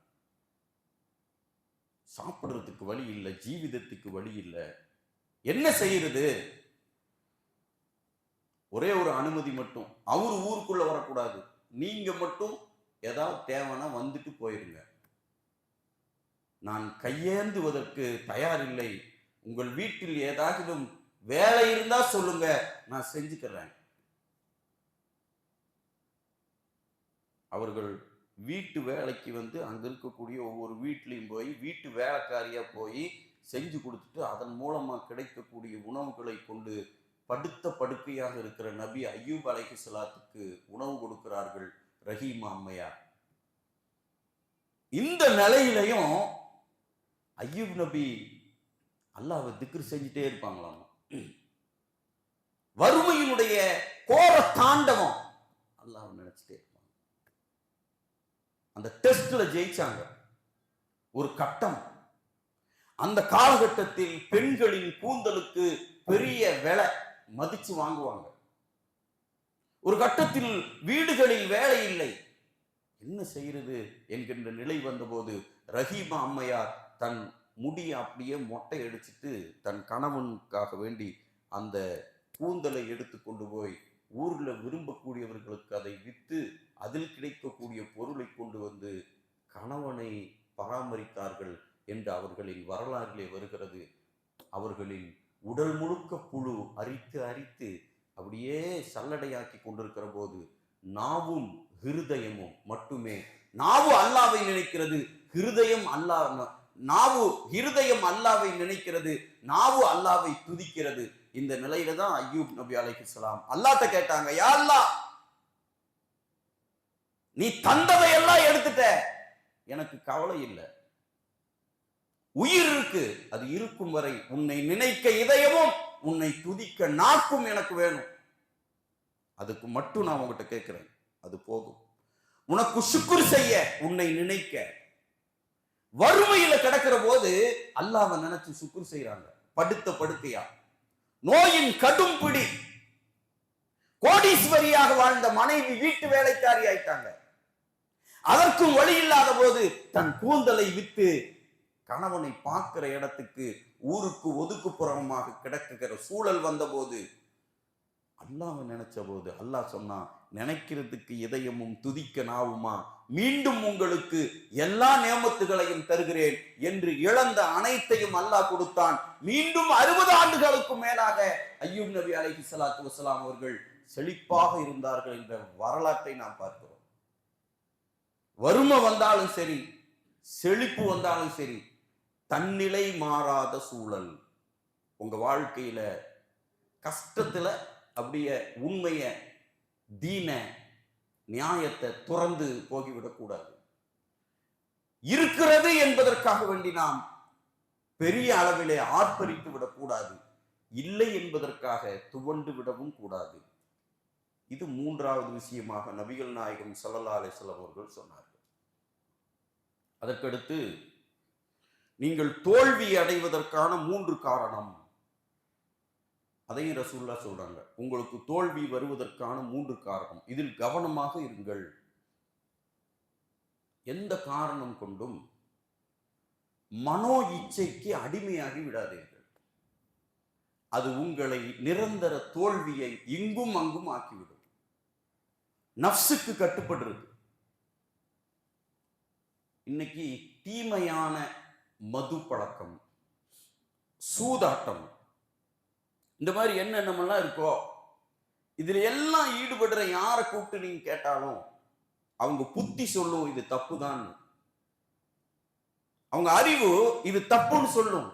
Speaker 1: சாப்பிடுறதுக்கு வழி இல்லை, ஜீவிதத்துக்கு வழி இல்லை, என்ன செய்யறது? ஒரே ஒரு அனுமதி மட்டும், அவர் ஊருக்குள்ள வரக்கூடாது, நீங்க மட்டும் ஏதாவது தேவைன்னா வந்துட்டு போயிருங்க, நான் கையேந்துவதற்கு தயாரில்லை, உங்கள் வீட்டில் ஏதாவது வேலை இருந்தா சொல்லுங்க, நான் செஞ்சுக்கிறேன். அவர்கள் வீட்டு வேலைக்கு அங்க இருக்கக்கூடிய ஒவ்வொரு வீட்லையும் போய் வீட்டு வேலைக்காரியா போய் செஞ்சு கொடுத்துட்டு அதன் மூலமா கிடைக்கக்கூடிய உணவுகளை கொண்டு படுத்த படுக்கையாக இருக்கிற நபி அய்யூப் அலைஹிஸ்ஸலாத்துக்கு உணவு கொடுக்கிறார்கள் ரஹீமா அம்மையார். இந்த நிலையிலையும் அய்யூப் நபி அல்லாஹ்வை திக்ர் செஞ்சுட்டே இருப்பாங்களாம். வறுமையினுடைய கோர தாண்டவம் அல்லாஹ்வை நினைச்சிட்டே இருப்பாங்க. அந்த டெஸ்ட்ல ஜெயிச்சாங்க. ஒரு கட்டம், அந்த காலகட்டத்தில் பெண்களின் கூந்தலுக்கு பெரிய விலை மதிச்சு வாங்குவாங்க. ஒரு கட்டத்தில் வீடுகளில் வேலை இல்லை, என்ன செய்யறது என்கின்ற நிலை வந்தபோது ரஹீமா அம்மையார் தன் முடியை அப்படியே மொட்டை அடிச்சுட்டு தன் கணவனுக்காக வேண்டி அந்த கூந்தலை எடுத்து கொண்டு போய் ஊர்ல விரும்பக்கூடியவர்களுக்கு அதை விற்று அதில் கிடைக்கக்கூடிய பொருளை கொண்டு வந்து கணவனை பராமரித்தார்கள் என்று அவர்களின் வரலாறிலே வருகிறது. அவர்களின் உடல் முழுக்க புழு அரித்து அரித்து அப்படியே சல்லடையாக்கி கொண்டிருக்கிற போது நாவும் ஹிருதயமும் மட்டுமே, நாவு அல்லாவை நினைக்கிறது, ஹிருதயம் அல்லாவை நினைக்கிறது, நாவு அல்லாவை துதிக்கிறது. இந்த நிலையில தான் அய்யூப் நபி அலைஹிஸ்ஸலாம் அல்லாஹ்ட்ட கேட்டாங்க, யா அல்லாஹ், நீ தந்ததை எல்லாம் எடுத்துட்ட, எனக்கு கவலை இல்லை, உயிர் இருக்கு, அது இருக்கும் வரை உன்னை நினைக்க இதயமும் உன்னை துதிக்க நாக்கும் எனக்கு வேணும். அதுக்கு மட்டும் நான் உங்ககிட்ட கேட்கிறேன், அது போதும். உனக்கு சுக்குர் செய்ய, உன்னை நினைக்க. வறுமையில கிடக்கிற போது அல்லாஹ்வை நினைச்சு சுக்குர் செய்யறாங்க. படுத்த படுக்கையா, நோயின் கடும் பிடி, கோடீஸ்வரியாக வாழ்ந்த மனைவி வீட்டு வேலைக்காரி ஆயிட்டாங்க. அதற்கும் வழி இல்லாத போது தன் கூந்தலை விட்டு கணவனை பார்க்கிற இடத்துக்கு ஊருக்கு ஒதுக்குப்புறமாக கிடக்குகிற சூழல் வந்த போது அல்லாஹ்வை நினைச்ச போது அல்லாஹ் சொன்னா, நினைக்கிறதுக்கு இதயமும் துதிக்க நாவுமா, மீண்டும் உங்களுக்கு எல்லா நேமத்துகளையும் தருகிறேன் என்று இழந்த அனைத்தையும் அல்லாஹ் கொடுத்தான். மீண்டும் 60 ஆண்டுகளுக்கு மேலாக அய்யூப் நபி அலைஹிஸ்ஸலாத்து வஸ்ஸலாம் அவர்கள் செழிப்பாக இருந்தார்கள் என்ற வரலாற்றை நாம் பார்க்கிறோம். வறுமை வந்தாலும் சரி, செழிப்பு வந்தாலும் சரி, தன்னிலை மாறாத சூழல். உங்க வாழ்க்கையில கஷ்டத்துல அப்படியே உண்மைய, தீன, நியாயத்தை துறந்து போகிவிடக்கூடாது. இருக்கிறது என்பதற்காக வேண்டி நாம் பெரிய அளவிலே ஆர்ப்பரித்து விடக்கூடாது, இல்லை என்பதற்காக துவண்டு விடவும் கூடாது. இது 3வது விஷயமாக நபிகள் நாயகம் ஸல்லல்லாஹு அலைஹி வஸல்லம் அவர்கள் சொன்னார்கள். அதற்கடுத்து, நீங்கள் தோல்வி அடைவதற்கான 3 காரணம், அதையும் ரசூலுல்லாஹ் சொல்றாங்க. உங்களுக்கு தோல்வி வருவதற்கான 3 காரணம், இதில் கவனமாக இருங்கள். எந்த காரணம் கொண்டும் மனோ இச்சைக்கு அடிமையாகி விடாதீர்கள். அது உங்களை நிரந்தர தோல்வியை இங்கும் அங்கும் ஆக்கிவிடும். நஃப்ஸுக்கு கட்டுப்படுறது. இன்னைக்கு தீமையான மது பழக்கம், சூதாட்டம், இந்த மாதிரி என்னென்னமெல்லாம் இருக்கோ, இதுல எல்லாம் ஈடுபடுற யாரை கூப்பிட்டு நீங்க கேட்டாலும் அவங்க புத்தி சொல்லும் இது தப்புதான். அவங்க அறிவு இது தப்புன்னு சொல்லும்.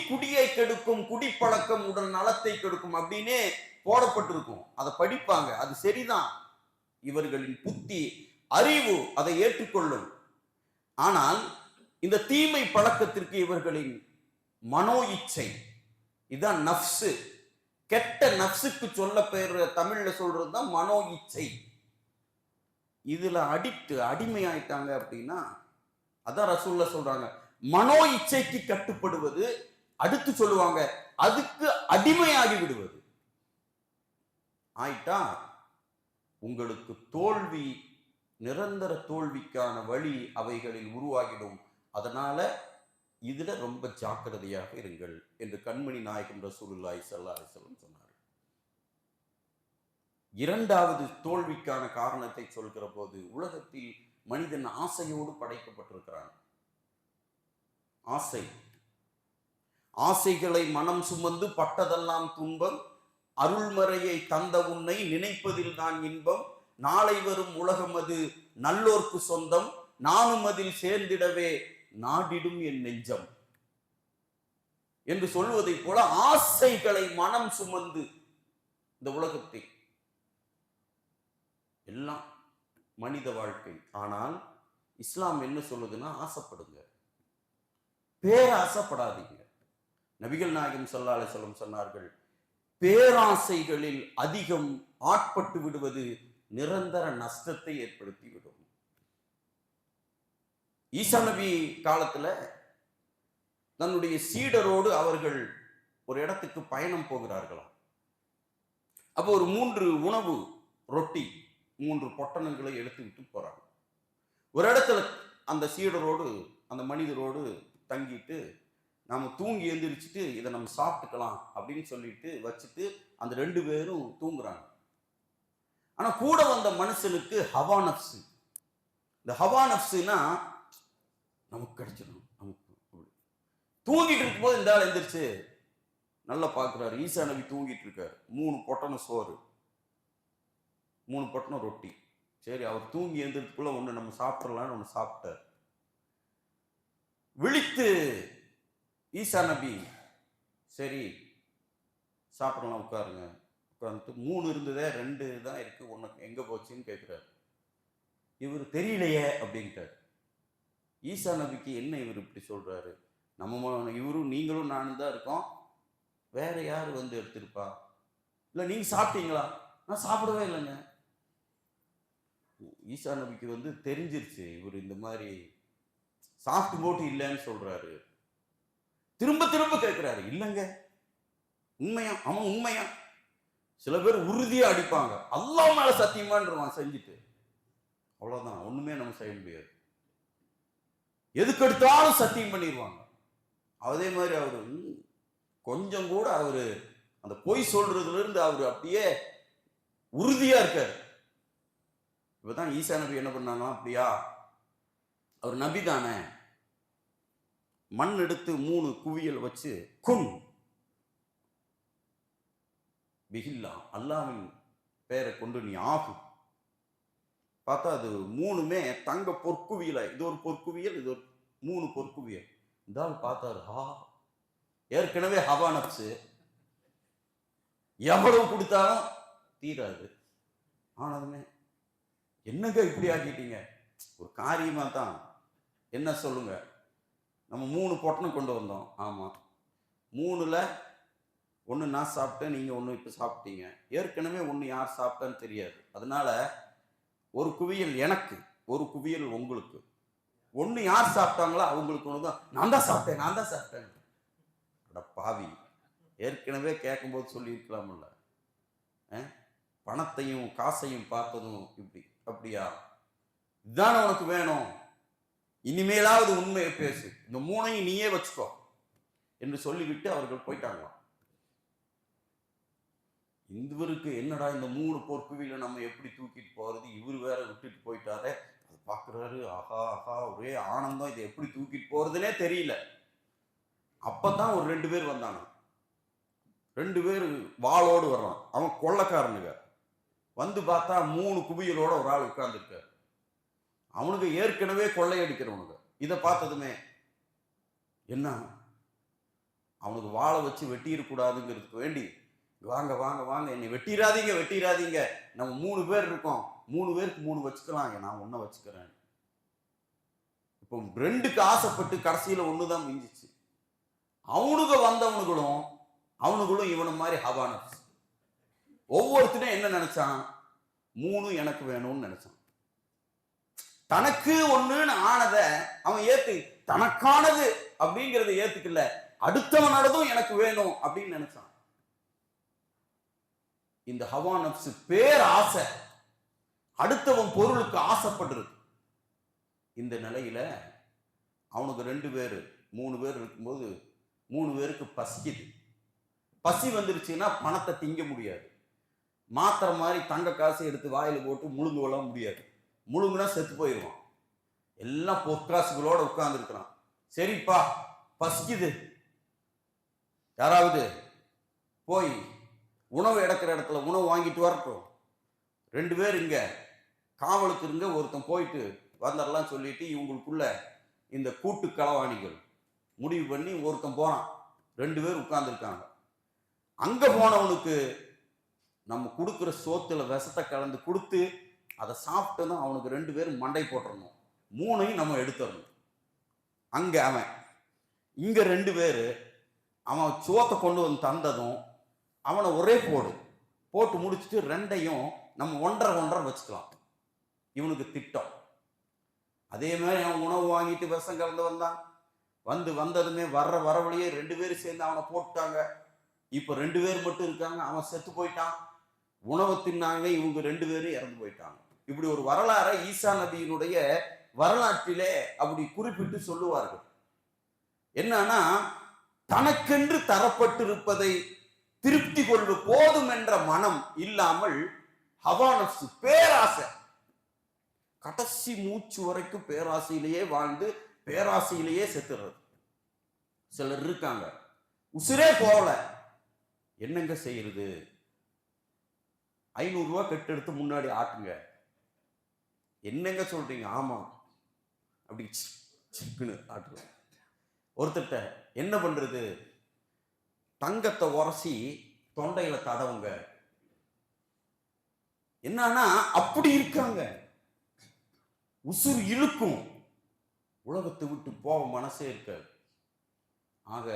Speaker 1: குடியை கெடுக்கும், குடிப்பழக்கம் உடல் நலத்தை கெடுக்கும் அப்படின்னே போடப்பட்டிருக்கும். அதை படிப்பாங்க, அது சரிதான். இவர்களின் புத்தி, அறிவு அதை ஏற்றுக்கொள்ளும். ஆனால் இந்த தீமை பழக்கத்திற்கு இவர்களின் மனோ இச்சை, இதுதான் நஃப்ஸு. கெட்ட நஃப்ஸுக்கு சொல்ல பெயர் தமிழ்ல சொல்றதுதான் மனோ இச்சை. இதுல அடிமையாயிட்டாங்க அப்படின்னா, அதான் ரசூலுல்லாஹ் சொல்றாங்க, மனோ இச்சைக்கு கட்டுப்படுவது, அடுத்து சொல்லுவாங்க அதுக்கு அடிமையாகி விடுவது. ஆயிட்டா உங்களுக்கு தோல்வி, நிரந்தர தோல்விக்கான வழி அவைகளில் உருவாகிடும். அதனால இதுல ரொம்ப ஜாக்கிரதையாக இருங்கள் என்று கண்மணி நாயகம் ரசூலுல்லாஹி ஸல்லல்லாஹு அலைஹி வஸல்லம் சொன்னார். 2வது தோல்விக்கான காரணத்தை சொல்கிற போது, உலகத்தில் மனிதன் ஆசையோடு படைக்கப்பட்டிருக்கிறான். ஆசைகளை மனம் சுமந்து பட்டதெல்லாம் துன்பம், அருள்மறையை தந்த உன்னை நினைப்பதில் தான் இன்பம், நாளை வரும் உலகம் அது நல்லோர்க்கு சொந்தம், நானும் அதில் சேர்ந்திடவே நாடிடும் என் நெஞ்சம் என்று சொல்வதை போல ஆசைகளை மனம் சுமந்து இந்த உலகத்தில் எல்லாம் மனித வாழ்க்கை. ஆனால் இஸ்லாம் என்ன சொல்லுதுன்னா, ஆசைப்படுங்க, பேராசைப்படாதீங்க. நபிகள் நாயகம் ஸல்லல்லாஹு அலைஹி வஸல்லம் சொன்னார்கள், பேராசைகளில் அதிகம் ஆட்பட்டு விடுவது நிரந்தர நஷ்டத்தை ஏற்படுத்திவிடும். ஈசா நபி காலத்துல தன்னுடைய சீடரோடு அவர்கள் ஒரு இடத்துக்கு பயணம் போகிறார்களாம். அப்போ ஒரு 3 உணவு ரொட்டி 3 பொட்டணங்களை எடுத்துக்கிட்டு போறாங்க. ஒரு இடத்துல அந்த சீடரோடு அந்த மனிதரோடு தங்கிட்டு நாம தூங்கி எழுந்திரிச்சிட்டு இதை நம்ம சாப்பிட்டுக்கலாம் அப்படின்னு சொல்லிட்டு வச்சுட்டு அந்த 2 பேரும் தூங்குறாங்க. ஆனா கூட வந்த மனுஷனுக்கு ஹவா நப்சு. இந்த ஹவா நப்சுனா நமக்கு கிடைச்சிடும், நமக்கு தூங்கிட்டு இருக்கும்போது இந்த ஆள் எந்திரிச்சு நல்லா பார்க்குறாரு. ஈசா நபி தூங்கிட்டு இருக்காரு. 3 பொட்டணம் சோறு, 3 பொட்டணம் ரொட்டி. சரி, அவர் தூங்கி எழுந்திரத்துக்குள்ள ஒன்று நம்ம சாப்பிட்றலான்னு ஒன்று சாப்பிட்டார். விழித்து ஈசா நபி சரி சாப்பிடலாம் உட்காருங்க. உட்காந்துட்டு 3 இருந்ததே 2 தான் இருக்கு, ஒன்று எங்கே போச்சுன்னு கேட்குறாரு. இவர் தெரியலையே அப்படின்ட்டார். ஈசா நபிக்கு என்ன இவர் இப்படி சொல்றாரு, நம்ம இவரும் நீங்களும் நானும் தான் இருக்கோம், வேற யார் வந்து எடுத்திருப்பா? இல்லை நீங்க சாப்பிட்டீங்களா? நான் சாப்பிடவே இல்லைங்க. ஈசா நபிக்கு வந்து தெரிஞ்சிருச்சு இவர் இந்த மாதிரி சாப்பிட்டு போட்டு இல்லைன்னு சொல்றாரு. திரும்ப திரும்ப கேட்கிறாரு, இல்லைங்க உண்மையா? அவன் உண்மையா? சில பேர் உறுதியா அடிப்பாங்க, அல்லாஹ் மேல சத்தியமான்றான் செஞ்சுட்டு, அவ்வளவுதான், ஒண்ணுமே நம்ம செய்ய முடியாது. எதுக்கு எடுத்தாலும் சத்தியம் பண்ணிடுவாங்க. அதே மாதிரி அவரு கொஞ்சம் கூட அவரு அந்த பொய் சொல்றதுல இருந்து அவரு அப்படியே உறுதியா இருக்காரு. இப்பதான் ஈசா நபி என்ன பண்ணாங்க, அப்படியா அவர் நபி தானே, மண் எடுத்து 3 குவியல் வச்சு குன் பிஹில்லா, அல்லாஹ்வின் பெயரை கொண்டு நீ ஆகும். பார்த்தா அது 3மே தங்க பொற்குவியல. இது ஒரு பொற்குவியல், இது ஒரு 3 பொற்குவியல். இந்த ஆள் பார்த்தாரு, ஏற்கனவே ஹவா நப்சு, எவ்வளவு கொடுத்தாலும் தீராது. ஆனதுமே என்னங்க இப்படி ஆக்கிட்டீங்க? ஒரு காரியமா தான், என்ன சொல்லுங்க, நம்ம 3 பொட்டணம் கொண்டு வந்தோம். ஆமா, 3ல் 1 நான் சாப்பிட்டேன், நீங்க 1 இப்ப சாப்பிட்டீங்க. ஏற்கனவே 1 யார் சாப்பிட்டான்னு தெரியாது. அதனால ஒரு குவியல் எனக்கு, ஒரு குவியல் உங்களுக்கு. 1 யார் சாப்பிட்டாங்களோ அவங்களுக்கு 1 தான். நான் தான் சாப்பிட்டேன், நான் தான் சாப்பிட்டேன். பாவி, ஏற்கனவே கேட்கும்போது சொல்லியிருக்கலாம்ல, பணத்தையும் காசையும் பார்த்ததும் இப்படி அப்படியா? இதுதானே உனக்கு வேணும், இனிமேலாவது உண்மையை பேசு, இந்த 3ஐயும் நீயே வச்சுக்கோ என்று சொல்லிவிட்டு அவர்கள் போயிட்டாங்க. இவருக்கு என்னடா இந்த 3 பொற்குவியில நம்ம எப்படி தூக்கிட்டு போறது, இவர் வேற விட்டுட்டு போயிட்டாரே. அது பார்க்குறாரு, ஆஹா ஆஹா, ஒரே ஆனந்தம், இதை எப்படி தூக்கிட்டு போறதுனே தெரியல. அப்பதான் ஒரு 2 பேர் வந்தாங்க. 2 பேர் வாளோடு வர்றான். அவன் கொள்ளக்காரனுங்க. வந்து பார்த்தா 3 குவியலோட ஒரு ஆள் உட்கார்ந்துருக்காரு. அவனுக்கு ஏற்கனவே கொள்ளையடிக்கிறவனுங்க. இதை பார்த்ததுமே என்ன, அவனுக்கு வாழை வச்சு வெட்டிடக்கூடாதுங்கிறதுக்கு வேண்டி, வாங்க வாங்க வாங்க, என்னை வெட்டிடாதீங்க வெட்டிடாதீங்க, நம்ம 3 பேர் இருக்கோம், 3 பேருக்கு 3 வச்சுக்கலாம், நான் 1 வச்சுக்கிறேன். இப்போ 2க்கு ஆசைப்பட்டு கடைசியில 1 தான் மிஞ்சிச்சு. அவனுக்கு வந்தவனுங்களும் இவனை மாதிரி ஹவா நப்ஸ். ஒவ்வொருத்தரும் என்ன நினைச்சான், 3 எனக்கு வேணும்னு நினைச்சான். தனக்கு 1ன்னு ஆனத அவன் ஏத்து, தனக்கானது அப்படிங்கறத ஏத்துக்கல, அடுத்தவனோடதும் எனக்கு வேணும் அப்படின்னு நினைச்சான். இந்த ஹவா நப்சு பேர் ஆசை, அடுத்தவன் பொருளுக்கு ஆசைப்படுறது. இந்த நிலையில அவனுக்கு 2 பேர் 3 பேர் இருக்கும்போது 3 பேருக்கு பசிக்குது. பசி வந்துருச்சுன்னா பணத்தை திங்க முடியாது. மாத்திரை மாதிரி தங்க காசு எடுத்து வாயில போட்டு முழுங்குவெல்லாம் முடியாது. முழுங்குனா செத்து போயிடுவான். எல்லாம் பொற்காசுகளோட உட்கார்ந்து இருக்கிறான். சரிப்பா பசிக்குது, யாராவது போய் உணவு எடுக்கிற இடத்துல உணவு வாங்கிட்டு வரட்டும். 2 பேர் இங்க காவலுக்கு இருங்க, ஒருத்தன் போயிட்டு வந்துடலாம் சொல்லிட்டு இவங்களுக்குள்ள இந்த கூட்டு களவாணிகள் முடிவு பண்ணி ஒருத்தன் போனான். 2 பேர் உட்கார்ந்துருக்காங்க. அங்க போனவனுக்கு நம்ம கொடுக்குற சோத்துல விஷத்தை கலந்து கொடுத்து அதை சாப்பிட்டு தான் அவனுக்கு 2 பேரும் மண்டை போட்டுறணும், 3ஐயும் நம்ம எடுத்துடணும். அங்க அவன், இங்க 2 பேரு அவன் சோத்தை கொண்டு வந்து தந்ததும் அவனை ஒரே போட்டு முடிச்சுட்டு 2ஐயும் நம்ம 1.5 வச்சுக்கலாம். இவனுக்கு திட்டம். அதே மாதிரி அவன் உணவு வாங்கிட்டு விஷம் கலந்து வந்தான். வந்ததுமே வர்ற வரவழியே 2 பேரும் சேர்ந்து அவனை போட்டாங்க. இப்ப 2 பேர் மட்டும் இருக்காங்க, அவன் செத்து போயிட்டான். உணவு தின்னாங்க, இவங்க 2 பேரும் இறந்து போயிட்டாங்க. இப்படி ஒரு வரலாறை ஈசா நபியினுடைய வரலாற்றிலே அப்படி குறிப்பிட்டு சொல்லுவார்கள். என்னன்னா, தனக்கென்று தரப்பட்டிருப்பதை திருப்தி கொள்வது போதும் என்ற மனம் இல்லாமல் ஹவானப்சு, பேராசை, கடைசி மூச்சு வரைக்கும் பேராசையிலேயே வாழ்ந்து பேராசையிலேயே செத்துறது. சிலர் இருக்காங்க, உசிரே போகல, என்னங்க செய்யறது, 500 ரூபாய் கட்டு எடுத்து முன்னாடி ஆட்டுங்க, என்னங்க சொல்றீங்க, ஆமா அப்படி சிக்குன்னு ஆட்டுறோம். ஒருத்தட்ட என்ன பண்றது, தங்கத்தை உரசி தொண்டையில தடவுங்க. என்னன்னா அப்படி இருக்காங்க, உசுர் இழுக்கும், உலகத்தை விட்டு போக மனசே இருக்காது. ஆக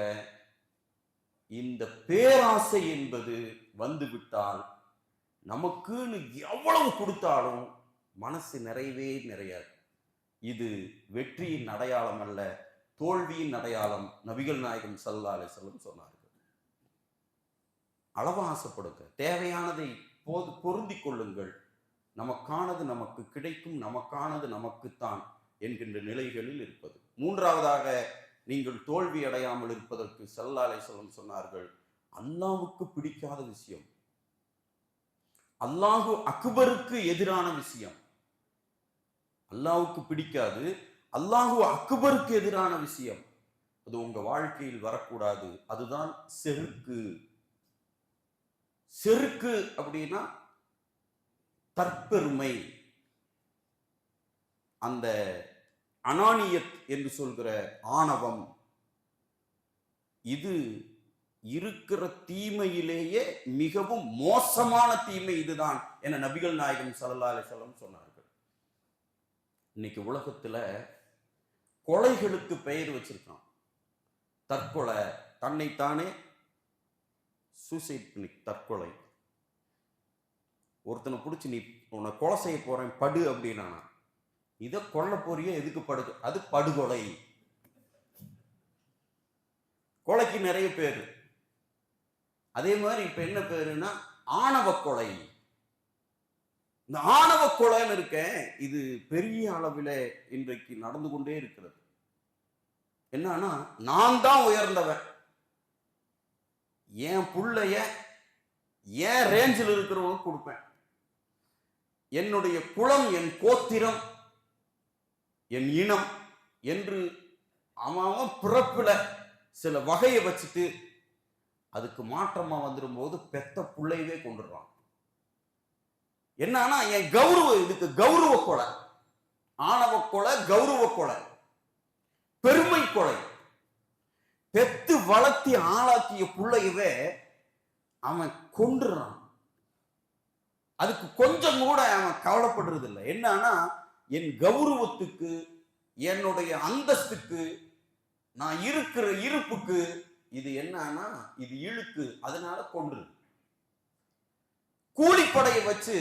Speaker 1: இந்த பேராசை என்பது வந்துவிட்டால் நமக்குன்னு எவ்வளவு கொடுத்தாலும் மனசு நிறையவே நிறையாது. இது வெற்றியின் அடையாளம் அல்ல, தோல்வியின் அடையாளம். நபிகள் நாயகம் ஸல்லல்லாஹு அலைஹி வஸல்லம் சொன்னார்கள். அளவா ஆசைப்படுங்க, தேவையானதை பொருந்தி கொள்ளுங்கள், நமக்கானது நமக்கு கிடைக்கும், நமக்கானது நமக்குத்தான் என்கின்ற நிலைகளில் இருப்பது. மூன்றாவதாக, நீங்கள் தோல்வி அடையாமல் இருப்பதற்கு ஸல்லல்லாஹு அலைஹி வஸல்லம் சொன்னார்கள், அல்லாஹ்வுக்கு பிடிக்காத விஷயம், அல்லாஹு அக்பருக்கு எதிரான விஷயம், அல்லாஹ்வுக்கு பிடிக்காது, அல்லாஹு அக்பருக்கு எதிரான விஷயம், அது உங்க வாழ்க்கையில் வரக்கூடாது. அதுதான் செருக்கு. செருக்கு அப்படின்னா தற்பெருமை, அந்த அனானியத் என்று சொல்கிற ஆணவம். இது இருக்கிற தீமையிலேயே மிகவும் மோசமான தீமை இதுதான் என நபிகள் நாயகம் ஸல்லல்லாஹு அலைஹி வஸல்லம் சொன்னார்கள். இன்னைக்கு உலகத்துல கொலைகளுக்கு பெயர் வச்சிருக்கான். தற்கொலை, தன்னைத்தானே சூசைட் பண்ணி தற்கொலை. ஒருத்தனை பிடிச்சி நீ உன்னை கொலை செய்ய போறேன் படு அப்படின்னா, இதை கொல்ல போறிய எதுக்கு படு, அது படுகொலை. கொலைக்கு நிறைய பேரு. அதே மாதிரி இப்ப என்ன பேருன்னா ஆணவ கொலை. இந்த ஆணவ கொலைன்னு இருக்க, இது பெரிய அளவில் இன்றைக்கு நடந்து கொண்டே இருக்கிறது. என்னன்னா, நான் தான் உயர்ந்தவன், என் புள்ளைய என் ரேஞ்சில் இருக்கிறவங்க கொடுப்பேன், என்னுடைய குலம், என் கோத்திரம், என் இனம் என்று அவன் பிறப்புல சில வகையை வச்சுட்டு அதுக்கு மாற்றமா வந்துடும் போது பெத்த பிள்ளையவே கொண்டுடுறான். என்னன்னா என் கௌரவம், இதுக்கு கௌரவ கொலை, ஆணவ கொலை, கௌரவ கொலை, பெருமை கொலை. பெத்து வளர்த்தி ஆளாக்கிய பிள்ளையவே அவன் கொண்டுறான். அதுக்கு கொஞ்சம் கூட அவன் கவலைப்படுறது இல்லை. என்னன்னா என் கௌரவத்துக்கு, என்னுடைய அந்தஸ்துக்கு, நான் இருக்கிற இருப்புக்கு இது என்னன்னா இது இழுக்கு, அதனால கொன்று. கூலிப்படையை வச்சு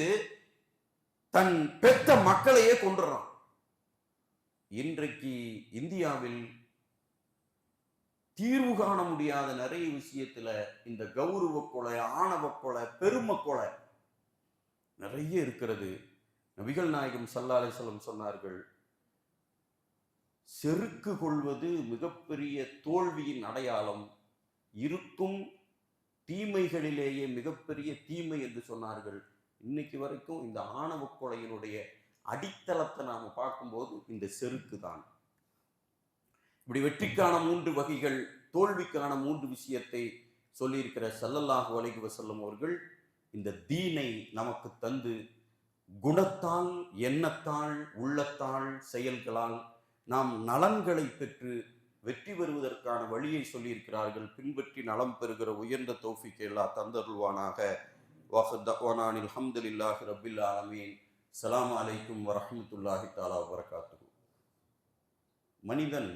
Speaker 1: தன் பெத்த மக்களையே கொண்டுறான். இன்றைக்கு இந்தியாவில் தீர்வு காண முடியாத நிறைய விஷயத்துல இந்த கௌரவ கொலை, ஆணவ கொலை, பெருமை கொலை நிறைய இருக்கிறது. நபிகள் நாயகம் ஸல்லல்லாஹு அலைஹி வஸல்லம் சொன்னார்கள், செருக்கு கொள்வது மிகப்பெரிய தோல்வியின் அடையாளம், இருக்கும் தீமைகளிலேயே மிகப்பெரிய தீமை என்று சொன்னார்கள். இன்னைக்கு வரைக்கும் இந்த ஆணவ கொலையினுடைய அடித்தளத்தை நாம பார்க்கும்போது இந்த செருக்கு தான். இப்படி வெற்றிக்கான 3 வகைகள், தோல்விக்கான 3 விஷயத்தை சொல்லியிருக்கிற ஸல்லல்லாஹு அலைஹி வஸல்லம் அவர்கள் இந்த தீனை நமக்கு தந்து குணத்தால், எண்ணத்தால், உள்ளத்தால், செயல்களால் நாம் நலன்களை பெற்று வெற்றி பெறுவதற்கான வழியை சொல்லியிருக்கிறார்கள். பின்பற்றி நலம் பெறுகிற உயர்ந்த தௌஃபீக் அல்லாஹ் தந்தருள்வானாக. வஹ்தவானானில் அல்ஹம்துலில்லாஹி ரப்பில் ஆலமீன். ஸலாமு அலைக்கும் வரஹ்மத்துல்லாஹி தஆலா வபரகாத்துஹு. மனிதன்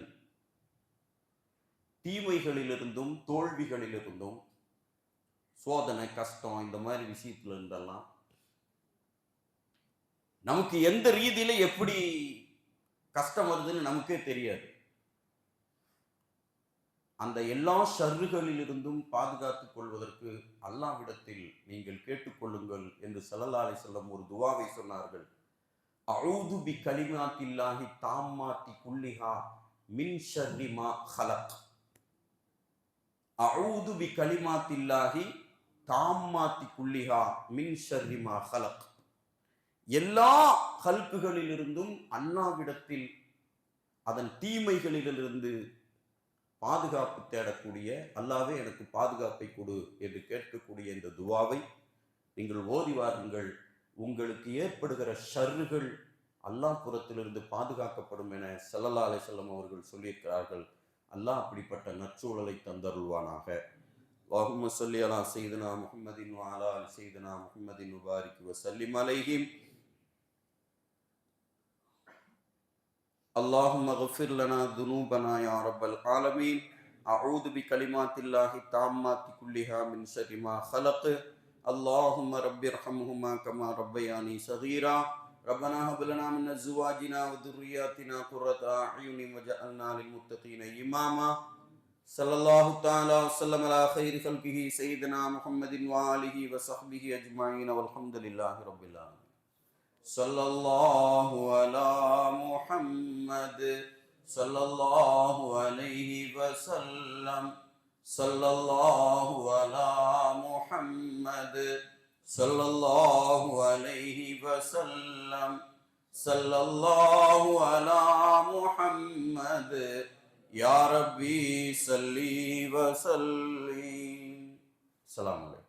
Speaker 1: தீமைகளிலிருந்தும் தோல்விகளிலிருந்தும், சோதனை, கஷ்டம், இந்த மாதிரி விஷயத்துல இருந்தெல்லாம் நமக்கு எந்த ரீதியில எப்படி கஷ்டம் வருதுன்னு நமக்கே தெரியாது. அந்த எல்லா ஷர்றுகளிலிருந்தும் பாதுகாத்துக் கொள்வதற்கு அல்லாஹ்விடத்தில் நீங்கள் கேட்டுக்கொள்ளுங்கள் என்று ஸல்லல்லாஹு அலைஹி வஸல்லம் ஒரு துஆவை சொன்னார்கள். அஊது பி கலிமாத்தில்லாஹி தாம்மாத்தி குல்லிஹா மின் ஷர்ரி மா ஹலக். அஊது பி கலிமாத்தில்லாஹி தாம்மாத்தி குல்லிஹா மின் ஷர்ரி மா ஹலக். எல்லா ஹல்குகளிலிருந்தும் அல்லாஹ்விடத்தில் அதன் தீமைகளிலிருந்து பாதுகாப்பு தேடக்கூடிய, அல்லாஹ்வே எனக்கு பாதுகாப்பை கொடு என்று கேட்கக்கூடிய இந்த துவாவை நீங்கள் ஓதி வாருங்கள். உங்களுக்கு ஏற்படுகிற ஷர்றுகள் அல்லாஹ் புறத்திலிருந்து பாதுகாக்கப்படும் என ஸல்லல்லாஹு அலைஹி வஸல்லம் அவர்கள் சொல்லியிருக்கிறார்கள். அல்லாஹ் அப்படிப்பட்ட நற்சூழலை தந்தருள்வானாக. அல்லாஹும்ம ஸல்லி அலா சய்யிதினா முஹம்மதின் வ அலா ஆலி சய்யிதினா முஹம்மதின் வ பாரிக் வ ஸல்லிம் அலைஹிம். اللهم اغفر لنا ذنوبنا يا رب العالمين. أعوذ بكلمات الله التامات كلها من شر ما خلق. اللهم رب ارحمهما كما ربياني صغيرا. ربنا هب لنا من أزواجنا وذرياتنا قرة أعين واجعلنا للمتقين إماما. صلى الله تعالى وسلم على خير خلقه سيدنا محمد وآله وصحبه أجمعين والحمد لله رب العالمين. صلى الله على محمد صلى الله عليه وسلم. صلى الله على محمد صلى الله عليه وسلم. صلى الله على محمد يا ربي صلي وسلم. السلام عليكم.